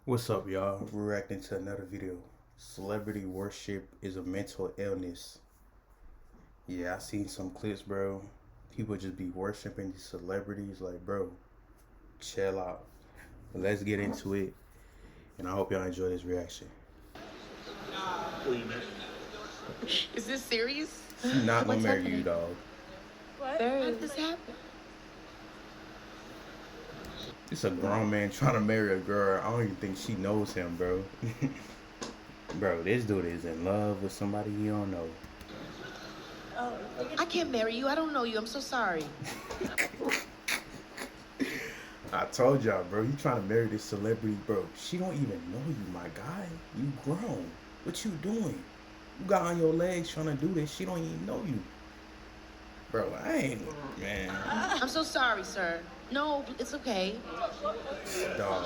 What's up, y'all? We're reacting to another video. Celebrity worship is a mental illness. Yeah, I seen some clips, bro. People just be worshiping these celebrities. Like, bro, chill out. Let's get into it. And I hope y'all enjoy this reaction. Is this serious? She not gonna What's marry happening? you, dog. What? How did this happen? It's a grown man trying to marry a girl. I don't even think she knows him, bro. Bro, this dude is in love with somebody he don't know. I can't marry you. I don't know you. I'm so sorry. I told y'all, bro. You trying to marry this celebrity, bro. She don't even know you, my guy. You grown. What you doing? You got on your legs trying to do this. She don't even know you. Bro, I ain't, man. I'm so sorry, sir. No, it's okay. Dog.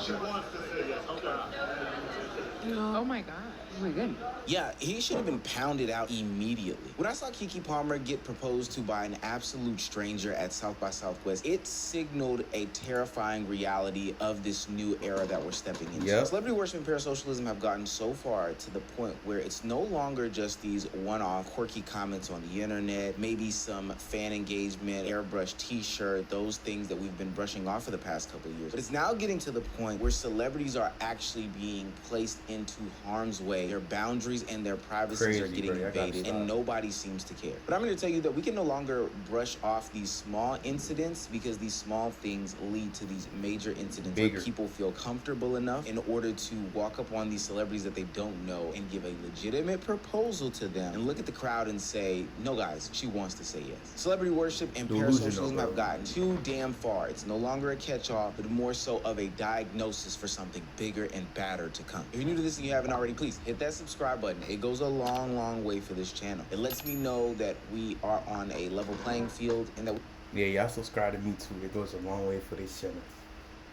Oh my God. Oh my goodness. Yeah, he should have been pounded out immediately. When I saw Keke Palmer get proposed to by an absolute stranger at South by Southwest, it signaled a terrifying reality of this new era that we're stepping into. Yep. Celebrity worship and parasocialism have gotten so far to the point where it's no longer just these one-off quirky comments on the internet, maybe some fan engagement, airbrush t-shirt, those things that we've been brushing off for the past couple of years. But it's now getting to the point where celebrities are actually being placed into harm's way. Their boundaries and their privacies are getting invaded, and nobody seems to care. But I'm here to tell you that we can no longer brush off these small incidents, because these small things lead to these major incidents where people feel comfortable enough in order to walk up on these celebrities that they don't know and give a legitimate proposal to them and look at the crowd and say, no guys, she wants to say yes. Celebrity worship and parasocialism have gotten too damn far. It's no longer a catch-all, but more so of a diagnosis for something bigger and badder to come. If you're new to this and you haven't already, please hit that subscribe button. It goes a long, long way for this channel. It lets me know that we are on a level playing field and that Yeah, y'all subscribe to me too. It goes a long way for this channel.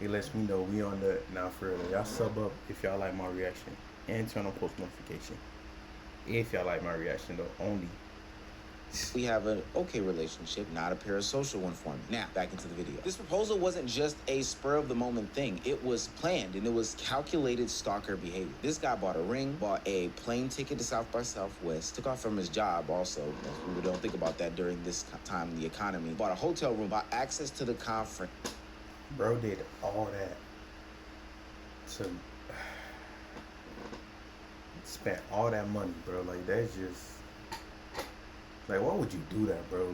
It lets me know we on the now for real. Y'all sub up if y'all like my reaction and turn on post notification. If y'all like my reaction though, only. we have an okay relationship, not a parasocial one for me. Now, back into the video. This proposal wasn't just a spur-of-the-moment thing. It was planned, and it was calculated stalker behavior. This guy bought a ring, bought a plane ticket to South by Southwest, took off from his job also. Most people don't think about that during this time in the economy. Bought a hotel room, bought access to the conference. Bro did all that to spent all that money, bro. Like, that's just... Like, why would you do that, bro?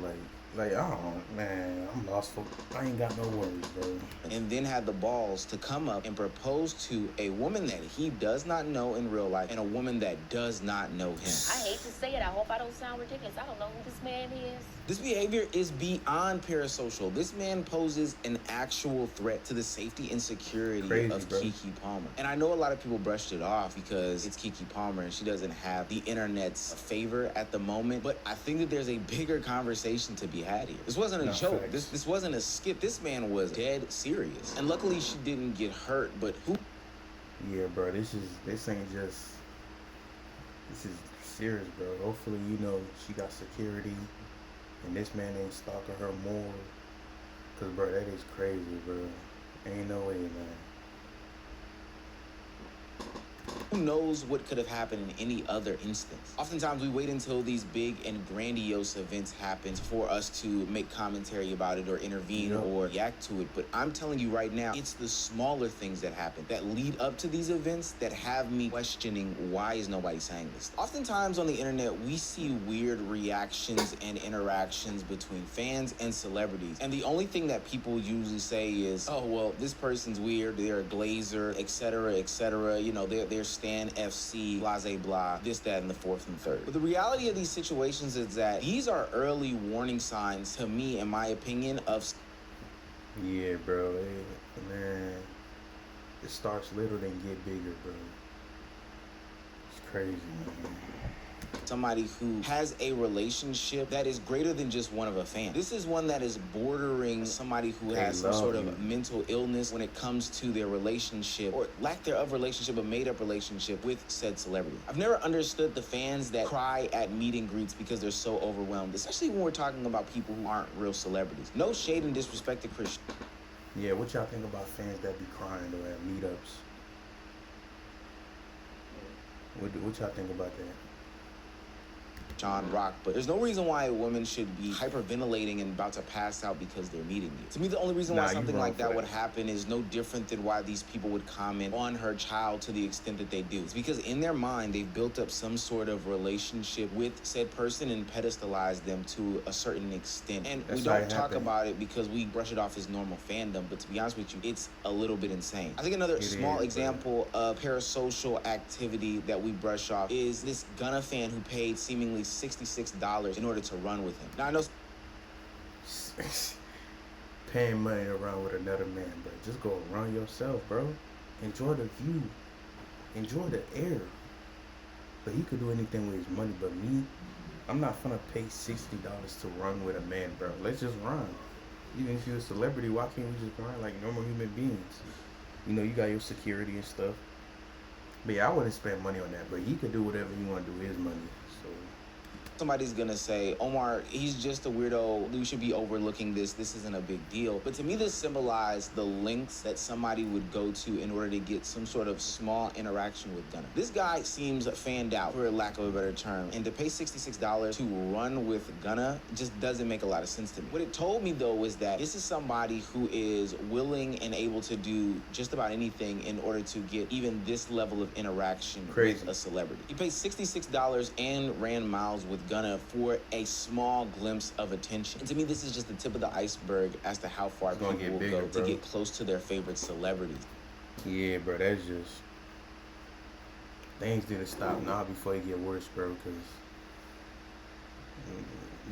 Like, I don't know, man. I'm lost for... I ain't got no worries, bro. And then had the balls to come up and propose to a woman that he does not know in real life and a woman that does not know him. I hate to say it. I hope I don't sound ridiculous. I don't know who this man is. This behavior is beyond parasocial. This man poses an actual threat to the safety and security of Keke Palmer. And I know a lot of people brushed it off because it's Keke Palmer and she doesn't have the internet's favor at the moment. But I think that there's a bigger conversation to be had here. This wasn't a joke. This wasn't a skit. This man was dead serious. And luckily she didn't get hurt, but who? Yeah, bro, this ain't just... This is serious, bro. Hopefully, you know, she got security and this man ain't stalking her more. Cause, bro, that is crazy, bro. Ain't no way, man. Who knows what could have happened in any other instance? Oftentimes we wait until these big and grandiose events happen for us to make commentary about it or intervene or react to it. But I'm telling you right now, it's the smaller things that happen that lead up to these events that have me questioning, why is nobody saying this? Oftentimes on the internet, we see weird reactions and interactions between fans and celebrities. And the only thing that people usually say is, oh, well, this person's weird, they're a glazer, etc., you know, they're Stan FC, blase blah, this, that, and the fourth and third. But the reality of these situations is that these are early warning signs, to me, in my opinion, of... Yeah, bro. Hey, man, it starts little then get bigger, bro. It's crazy, man. Somebody who has a relationship that is greater than just one of a fan. This is one that is bordering somebody who has some sort of mental illness when it comes to their relationship or lack thereof relationship, a made-up relationship with said celebrity. I've never understood the fans that cry at meet and greets because they're so overwhelmed, especially when we're talking about people who aren't real celebrities. No shade and disrespect to Christian. Yeah, what y'all think about fans that be crying though at meetups? What y'all think about that? John Rock, but there's no reason why a woman should be hyperventilating and about to pass out because they're meeting you. To me, the only reason why something like that would happen is no different than why these people would comment on her child to the extent that they do. It's because in their mind, they've built up some sort of relationship with said person and pedestalized them to a certain extent. And we don't talk about it because we brush it off as normal fandom, but to be honest with you, it's a little bit insane. I think another small example of parasocial activity that we brush off is this Gunna fan who paid seemingly $66 in order to run with him. Now I know paying money to run with another man, bro. Just go run yourself, bro. Enjoy the view. Enjoy the air. But he could do anything with his money, but me, I'm not gonna pay $60 to run with a man, bro. Let's just run. Even if you're a celebrity, why can't we just run like normal human beings? You know, you got your security and stuff. But yeah, I wouldn't spend money on that, but he could do whatever he want to do with his money. So somebody's gonna say, Omar, he's just a weirdo. We should be overlooking this. This isn't a big deal. But to me, this symbolized the lengths that somebody would go to in order to get some sort of small interaction with Gunna. This guy seems fanned out, for lack of a better term. And to pay $66 to run with Gunna just doesn't make a lot of sense to me. What it told me, though, was that this is somebody who is willing and able to do just about anything in order to get even this level of interaction with a celebrity. He paid $66 and ran miles with Gunna for a small glimpse of attention. And to me, this is just the tip of the iceberg as to how far people will go to get close to their favorite celebrities. Yeah, bro, that's just... Things didn't stop now before it get worse, bro, because...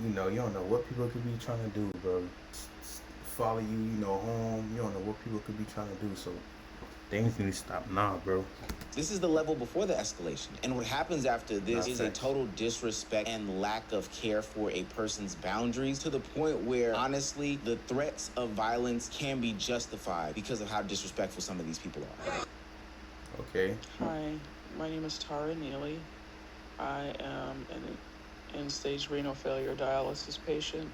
You know, you don't know what people could be trying to do, bro. Follow you, you know, home. You don't know what people could be trying to do, so... Things need to stop now, bro. This is the level before the escalation. And what happens after this is a total disrespect and lack of care for a person's boundaries, to the point where, honestly, the threats of violence can be justified because of how disrespectful some of these people are. Okay. Hi, my name is Tara Neely. I am an end-stage renal failure dialysis patient,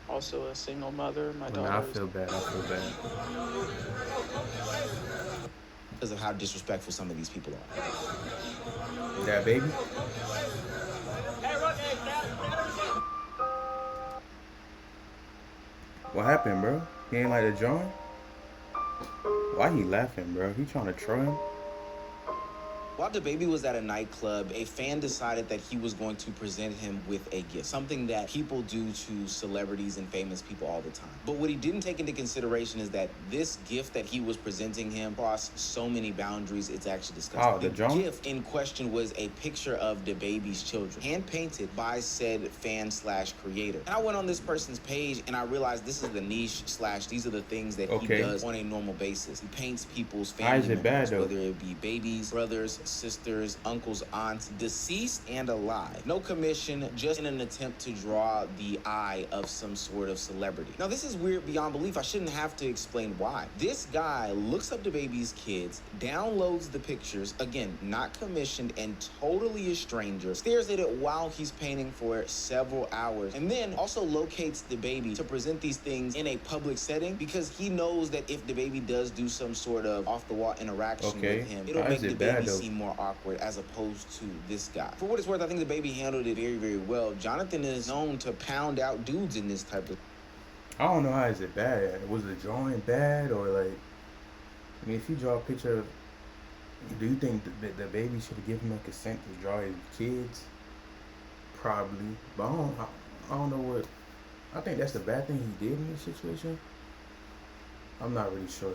also a single mother. My daughter I feel bad. Because of how disrespectful some of these people are. That baby? What happened, bro? He ain't like the drawing? Why he laughing, bro? He trying to troll him? While DaBaby was at a nightclub, a fan decided that he was going to present him with a gift, something that people do to celebrities and famous people all the time. But what he didn't take into consideration is that this gift that he was presenting him crossed so many boundaries, it's actually disgusting. The gift in question was a picture of DaBaby's children, hand-painted by said fan/creator. And I went on this person's page and I realized this is the niche / these are the things that he does on a normal basis. He paints people's family members, whether it be babies, brothers, sisters, uncles, aunts, deceased and alive. No commission, just in an attempt to draw the eye of some sort of celebrity. Now, this is weird beyond belief. I shouldn't have to explain why. This guy looks up DaBaby's kids, downloads the pictures, again, not commissioned and totally a stranger, stares at it while he's painting for several hours, and then also locates DaBaby to present these things in a public setting because he knows that if DaBaby does do some sort of off-the-wall interaction with him, it'll make DaBaby seem more awkward as opposed to this guy. For what it's worth, I think DaBaby handled it very, very well. Jonathan is known to pound out dudes in this type of... I don't know how is it bad. Was the drawing bad or like... I mean, if you draw a picture of... Do you think that the baby should have given him consent to draw his kids? Probably. But I don't know what... I think that's the bad thing he did in this situation. I'm not really sure.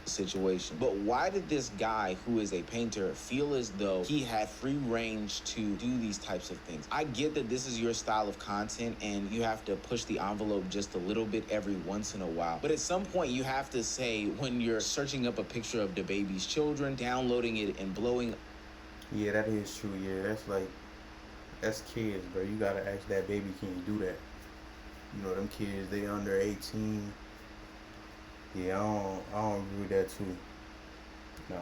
Situation. But why did this guy, who is a painter, feel as though he had free range to do these types of things? I get that this is your style of content and you have to push the envelope just a little bit every once in a while. But at some point you have to say, when you're searching up a picture of DaBaby's children, downloading it and blowing... Yeah, that is true. Yeah, that's kids, bro. You gotta ask that baby, can you do that? You know, them kids, they under 18. Yeah, I don't agree with that too. No.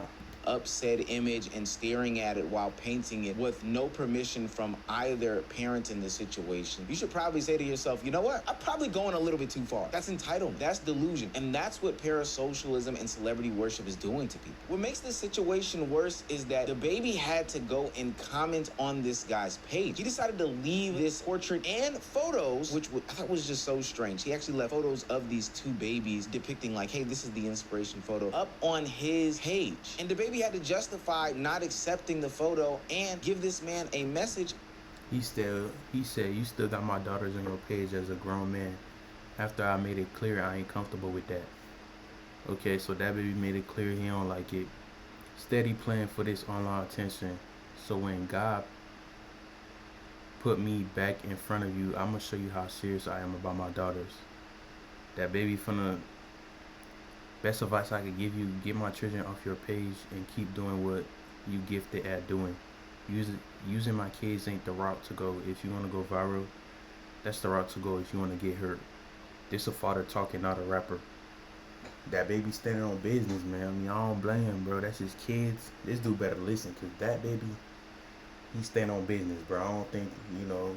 Upset image and staring at it while painting it with no permission from either parent in the situation, you should probably say to yourself, you know what? I'm probably going a little bit too far. That's entitlement. That's delusion. And that's what parasocialism and celebrity worship is doing to people. What makes this situation worse is that the baby had to go and comment on this guy's page. He decided to leave this portrait and photos, which I thought was just so strange. He actually left photos of these two babies depicting like, hey, this is the inspiration photo, up on his page. And the baby had to justify not accepting the photo and give this man a message. He said, you still got my daughters on your page as a grown man. After I made it clear I ain't comfortable with that. Okay, so that baby made it clear he don't like it. Steady playing for this online attention. So when God put me back in front of you, I'm gonna show you how serious I am about my daughters. That baby finna. Best advice I could give you, get my children off your page and keep doing what you gifted at doing. Using my kids ain't the route to go. If you want to go viral, that's the route to go if you want to get hurt. This a father talking, not a rapper. That baby standing on business, man. I mean, I don't blame him, bro. That's his kids. This dude better listen, because that baby, he stand on business, bro. I don't think, you know,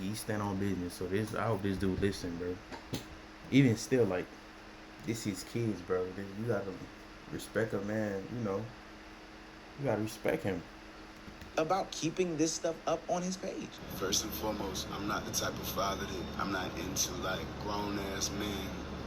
he stand on business. So I hope this dude listen, bro. Even still, like, this is kids, bro. You gotta respect a man, you know. You gotta respect him. About keeping this stuff up on his page. First and foremost, I'm not the type of father that I'm not into like grown ass men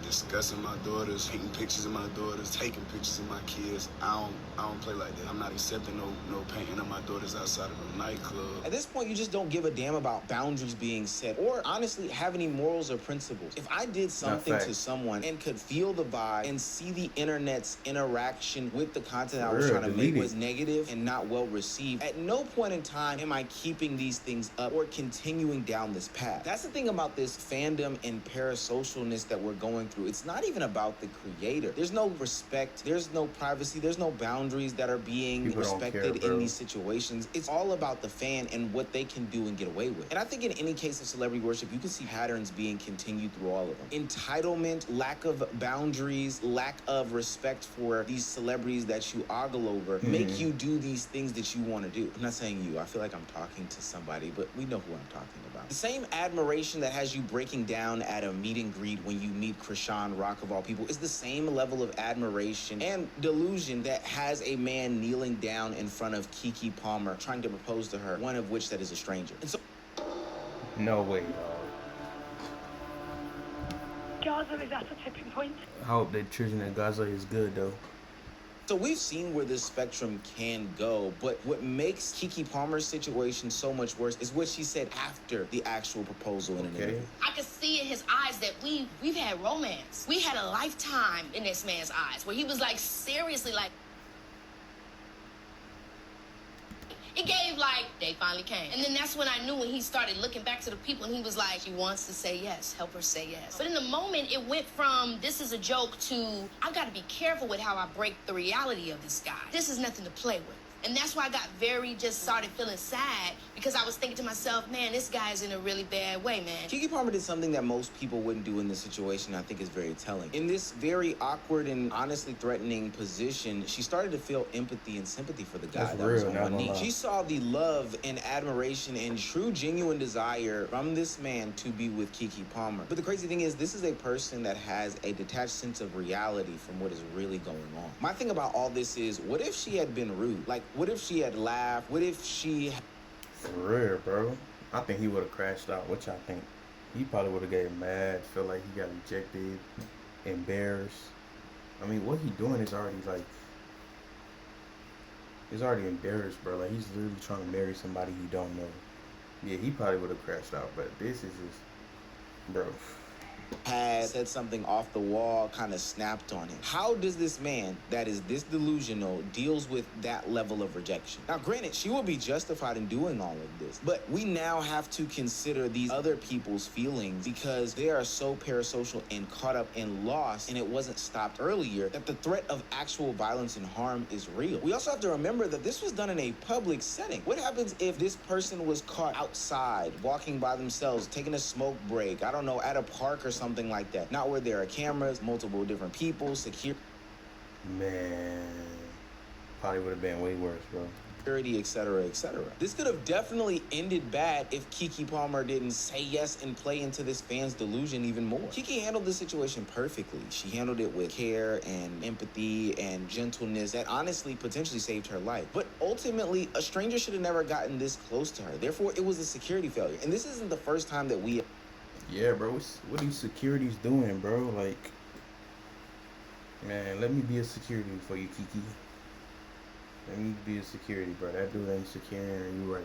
discussing my daughters, taking pictures of my daughters, taking pictures of my kids. I don't play like that. I'm not accepting no painting of my daughters outside of a nightclub. At this point, you just don't give a damn about boundaries being set or honestly have any morals or principles. If I did something to someone and could feel the vibe and see the internet's interaction with the content I was trying to make was negative and not well received, at no point in time am I keeping these things up or continuing down this path. That's the thing about this fandom and parasocialness that we're going through. It's not even about the creator. There's no respect. There's no privacy. There's no boundaries that are being respected in these situations. It's all about the fan and what they can do and get away with. And I think in any case of celebrity worship, you can see patterns being continued through all of them. Entitlement, lack of boundaries, lack of respect for these celebrities that you ogle over, make you do these things that you want to do. I'm not saying you. I feel like I'm talking to somebody, but we know who I'm talking about. The same admiration that has you breaking down at a meet and greet when you meet Krishan Rock of all people is the same level of admiration and delusion that has a man kneeling down in front of Keke Palmer trying to propose to her, one of which that is a stranger. And so no way, dog. Gaza is at a tipping point. I hope that children at Gaza is good, though. So we've seen where this spectrum can go, but what makes Keke Palmer's situation so much worse is what she said after the actual proposal in an interview. I could see in his eyes that we've had romance. We had a lifetime in this man's eyes where he was like seriously like. It gave like they finally came. And then that's when I knew when he started looking back to the people and he was like, she wants to say yes, help her say yes. But in the moment, it went from this is a joke to I got to be careful with how I break the reality of this guy. This is nothing to play with. And that's why I got started feeling sad because I was thinking to myself, man, this guy's in a really bad way, man. Keke Palmer did something that most people wouldn't do in this situation. I think is very telling. In this very awkward and honestly threatening position, she started to feel empathy and sympathy for the guy that was on one knee. She saw the love and admiration and true, genuine desire from this man to be with Keke Palmer. But the crazy thing is, this is a person that has a detached sense of reality from what is really going on. My thing about all this is, what if she had been rude? Like, what if she had laughed? What if she... For real, bro. I think he would have crashed out. What y'all think? He probably would have got mad, felt like he got rejected, embarrassed. I mean, what he doing is already like... He's already embarrassed, bro. Like, he's literally trying to marry somebody he don't know. Yeah, he probably would have crashed out, but this is just... Bro... had said something off the wall, kind of snapped on him. How does this man that is this delusional deals with that level of rejection? Now, granted, she will be justified in doing all of this, but we now have to consider these other people's feelings because they are so parasocial and caught up and lost, and it wasn't stopped earlier, that the threat of actual violence and harm is real. We also have to remember that this was done in a public setting. What happens if this person was caught outside, walking by themselves, taking a smoke break, I don't know, at a park or something like that? Not where there are cameras, multiple different people, secure. Man, Probably would have been way worse, bro. Security, etc., etc. This could have definitely ended bad if Keke Palmer didn't say yes and play into this fan's delusion even more. Keke handled the situation perfectly. She handled it with care and empathy and gentleness that honestly potentially saved her life. But ultimately, a stranger should have never gotten this close to her. Therefore, it was a security failure. And this isn't the first time that we... Yeah, bro. What are these securities doing, bro? Like, man, let me be a security for you, Keke. Let me be a security, bro. That dude ain't securing you right.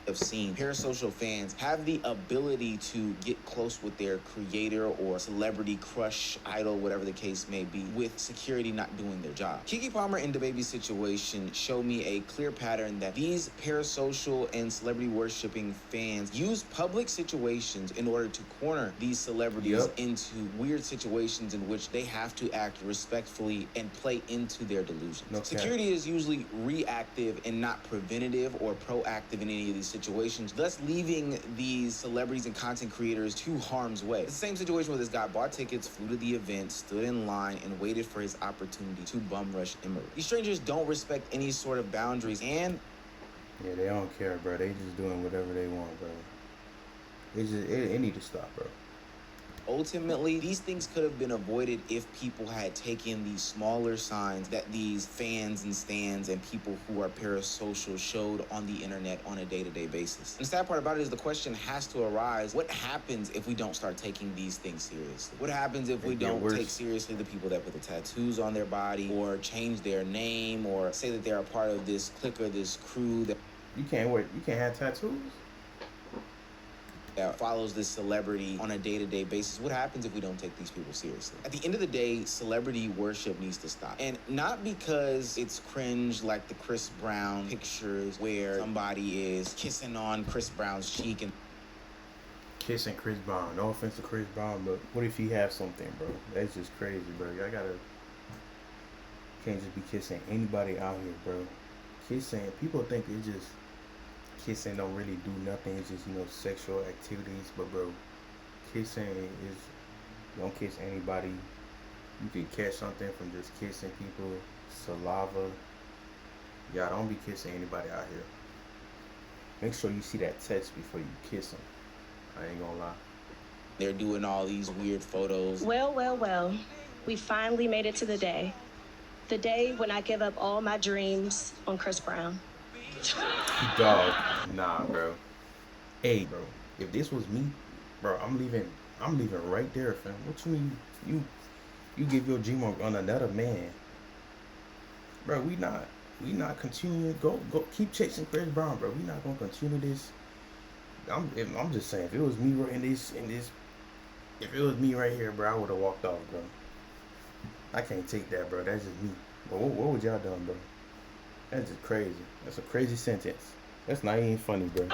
Have seen parasocial fans have the ability to get close with their creator or celebrity crush, idol, whatever the case may be, with security not doing their job. Keke Palmer and DaBaby's situation show me a clear pattern that these parasocial and celebrity worshipping fans use public situations in order to corner these celebrities into weird situations in which they have to act respectfully and play into their delusions. No security is usually reactive and not preventative or proactive in any of these situations, thus leaving these celebrities and content creators to harm's way. It's the same situation where this guy bought tickets, flew to the event, stood in line, and waited for his opportunity to bum rush Emery. These strangers don't respect any sort of boundaries, and yeah, they don't care, bro. They just doing whatever they want, bro. It need to stop, bro. ultimately, these things could have been avoided if people had taken these smaller signs that these fans and stans and people who are parasocial showed on the internet on a day-to-day basis. And the sad part about it is the question has to arise, what happens if we don't start taking these things seriously? What happens if we don't take seriously the people that put the tattoos on their body or change their name or say that they're a part of this clique or this crew that... You can't have tattoos? That follows this celebrity on a day-to-day basis. What happens if we don't take these people seriously? At the end of the day, celebrity worship needs to stop. And not because it's cringe like the Chris Brown pictures where somebody is kissing on Chris Brown's cheek and kissing Chris Brown. No offense to Chris Brown, but what if he has something, bro? That's just crazy, bro. Can't just be kissing anybody out here, bro. Kissing, people think it's just kissing don't really do nothing. It's just, sexual activities. But bro, kissing is, don't kiss anybody. You can catch something from just kissing people. Saliva. Y'all don't be kissing anybody out here. Make sure you see that text before you kiss them. I ain't gonna lie. they're doing all these weird photos. Well. We finally made it to the day. The day when I give up all my dreams on Chris Brown. Dog, nah, bro. Hey, bro, if this was me, bro, I'm leaving right there, fam. What you mean? You give your dream on another man, bro? We not continuing. Go, keep chasing Chris Brown, bro. We not gonna continue this. I'm just saying, if it was me if it was me right here, bro, I would have walked off, bro. I can't take that, bro. That's just me. But what would y'all done, bro? That's just crazy. That's a crazy sentence. That's not even funny, bro.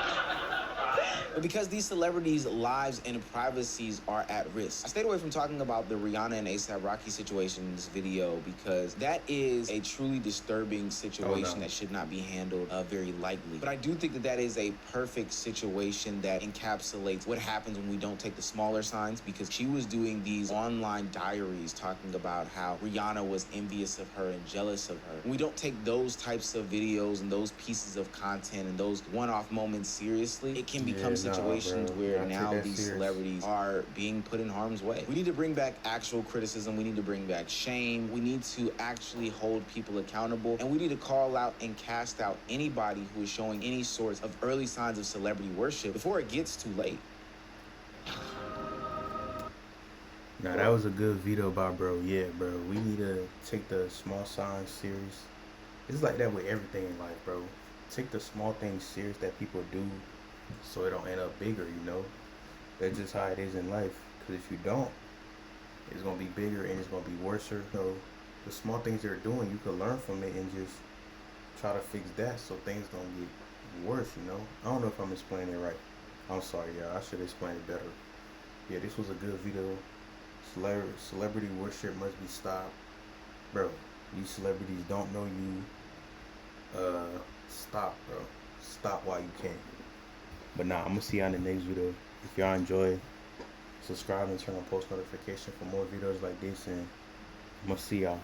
But because these celebrities' lives and privacies are at risk. I stayed away from talking about the Rihanna and A$AP Rocky situation in this video because that is a truly disturbing situation that should not be handled very lightly. But I do think that is a perfect situation that encapsulates what happens when we don't take the smaller signs, because she was doing these online diaries talking about how Rihanna was envious of her and jealous of her. When we don't take those types of videos and those pieces of content and those one-off moments seriously, it can become situations where now these celebrities are being put in harm's way. We need to bring back actual criticism. We need to bring back shame. We need to actually hold people accountable. And we need to call out and cast out anybody who is showing any sorts of early signs of celebrity worship before it gets too late. Now, that was a good video by bro. Yeah, bro. We need to take the small signs serious. It's like that with everything in life, bro. Take the small things serious that people do, so it don't end up bigger, That's just how it is in life. Because if you don't, it's going to be bigger and it's going to be worse. So the small things they're doing, you can learn from it and just try to fix that so things don't get worse, I don't know if I'm explaining it right. I'm sorry, y'all. I should explain it better. Yeah, this was a good video. Celebrity worship must be stopped. Bro, these celebrities don't know you. Stop, bro. Stop while you can. But nah, I'm gonna see y'all in the next video. If y'all enjoy, subscribe and turn on post notification for more videos like this, and I'm gonna see y'all.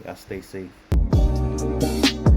Y'all stay safe. Peace.